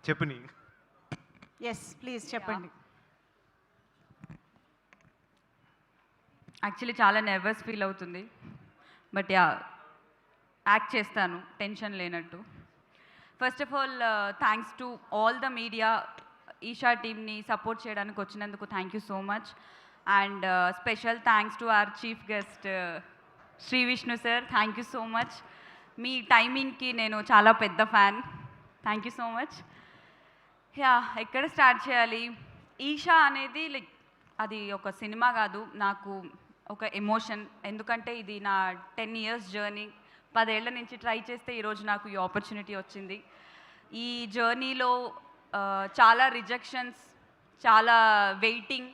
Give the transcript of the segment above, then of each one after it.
చెప్పని. Yes please చెప్పండి. Actually చాలా నర్వస్ ఫీల్ అవుతుంది, బట్ యాక్ట్ చేస్తాను టెన్షన్ లేనట్టు. First of all thanks to all the media, Eesha టీమ్ని సపోర్ట్ చేయడానికి వచ్చినందుకు thank you so much. And special thanks to our chief guest Shri Vishnu sir, thank you so much. మీ టైమింగ్కి నేను చాలా పెద్ద fan, thank you so much. ఎక్కడ స్టార్ట్ చేయాలి? ఈషా అనేది లైక్ అది ఒక సినిమా కాదు, నాకు ఒక ఎమోషన్. ఎందుకంటే ఇది నా 10 years జర్నీ. 10 ఏళ్ల నుంచి ట్రై చేస్తే ఈరోజు నాకు ఈ ఆపర్చునిటీ వచ్చింది. ఈ జర్నీలో చాలా రిజెక్షన్స్, చాలా వెయిటింగ్,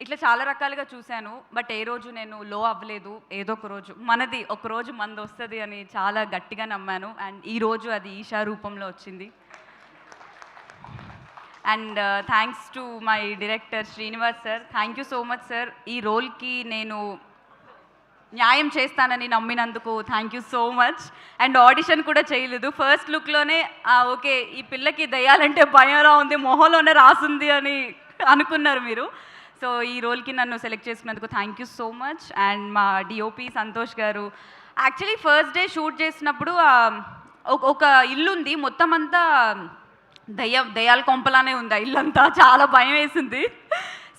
ఇట్లా చాలా రకాలుగా చూశాను. బట్ ఏ రోజు నేను లో అవ్వలేదు. ఏదో ఒక రోజు మనది, ఒక రోజు మనది వస్తుంది అని చాలా గట్టిగా నమ్మాను. అండ్ ఈరోజు అది ఈషా రూపంలో వచ్చింది. And thanks to my director Srinivas sir, thank you so much sir. ఈ రోల్కి నేను న్యాయం చేస్తానని నమ్మినందుకు thank you so much. And audition కూడా చేయలేదు, ఫస్ట్ లుక్లోనే ఓకే ఈ పిల్లకి దయ్యాలంటే భయంలా ఉంది, మొహంలోనే రాసుంది అని అనుకున్నారు మీరు. సో ఈ రోల్కి నన్ను సెలెక్ట్ చేసుకున్నందుకు thank you so much. And మా డిఓపి సంతోష్ గారు, యాక్చువల్లీ ఫస్ట్ డే షూట్ చేసినప్పుడు ఒక ఇల్లు ఉంది, మొత్తం అంతా దయ్యాల కొంపలానే ఉంది ఆ ఇల్లంతా, చాలా భయం వేసింది.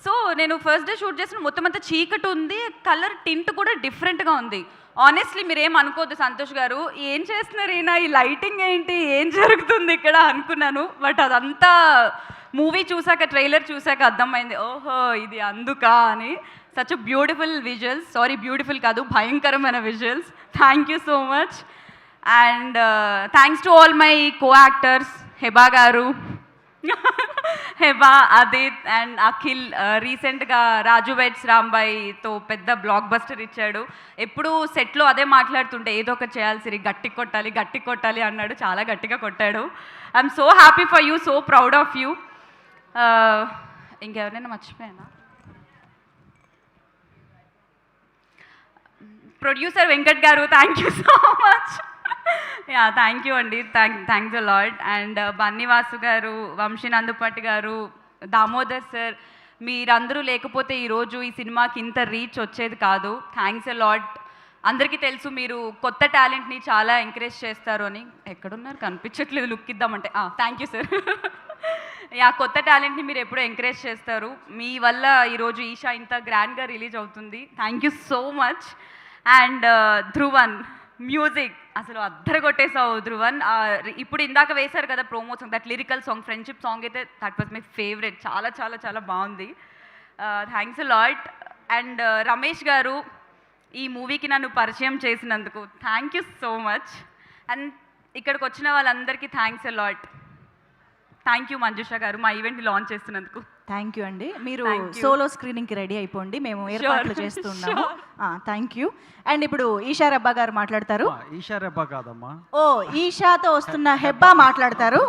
సో నేను ఫస్ట్ డే షూట్ చేసిన మొత్తం అంతా చీకటి ఉంది, కలర్ టింట్ కూడా డిఫరెంట్గా ఉంది. ఆనెస్ట్లీ మీరేం అనుకోవద్దు సంతోష్ గారు, ఏం చేస్తున్నారు ఈయన, ఈ లైటింగ్ ఏంటి, ఏం జరుగుతుంది ఇక్కడ అనుకున్నాను. బట్ అదంతా మూవీ చూసాక, ట్రైలర్ చూసాక అర్థమైంది, ఓహో ఇది అందుకా అని. Such beautiful visuals, sorry beautiful కాదు భయంకరమైన visuals. Thank you so much. And thanks to all my co actors, Heba గారు, హెబా, అదిత్ అండ్ అఖిల్. రీసెంట్గా రాజు వెడ్స్ రాంబాయితో పెద్ద బ్లాక్ బస్టర్ ఇచ్చాడు. ఎప్పుడు సెట్లో అదే మాట్లాడుతుంటే ఏదో ఒకటి చేయాల్సి, గట్టి కొట్టాలి గట్టి కొట్టాలి అన్నాడు, చాలా గట్టిగా కొట్టాడు. I'm so happy for you, so proud of you. ఇంకెవరైనా మర్చిపోయానా? ప్రొడ్యూసర్ వెంకట్ గారు, thank you so much. Thank you అండి, thanks a lot. And Bunny Vasu గారు, వంశీనందుపట్టి గారు, దామోదర్ సార్, మీరందరూ లేకపోతే ఈరోజు ఈ సినిమాకి ఇంత రీచ్ వచ్చేది కాదు. Thanks a lot. అందరికీ తెలుసు మీరు కొత్త టాలెంట్ని చాలా ఎంకరేజ్ చేస్తారు అని. ఎక్కడున్నారు కనిపించట్లేదు, లుక్ ఇద్దామంటే. Thank you sir. కొత్త టాలెంట్ని మీరు ఎప్పుడూ ఎంకరేజ్ చేస్తారు. మీ వల్ల ఈరోజు ఈషా ఇంత గ్రాండ్గా రిలీజ్ అవుతుంది. Thank you so much. And Dhruvan music అసలు అద్దరు కొట్టేసావు ధ్రువన్. ఇప్పుడు ఇందాక వేశారు కదా promo song, that lyrical song, friendship song అయితే దట్ వాజ్ మై ఫేవరెట్. చాలా చాలా చాలా బాగుంది. Thanks a lot. And Ramesh గారు, ఈ మూవీకి నన్ను పరిచయం చేసినందుకు thank you so much. And ఇక్కడికి వచ్చిన వాళ్ళందరికీ thanks a lot. Thank you Manjusha గారు, మా ఈవెంట్ని లాంచ్ చేస్తున్నందుకు. థ్యాంక్ యూ అండి. మీరు సోలో స్క్రీనింగ్కి రెడీ అయిపోండి, మేము ఏర్పాట్లు చేస్తున్నాము. Thank you. అండ్ ఇప్పుడు ఈషా రెబ్బా గారు మాట్లాడతారు. ఈషా రెబ్బా కాదమ్మా, ఓ ఈషాతో వస్తున్న హెబ్బా మాట్లాడతారు.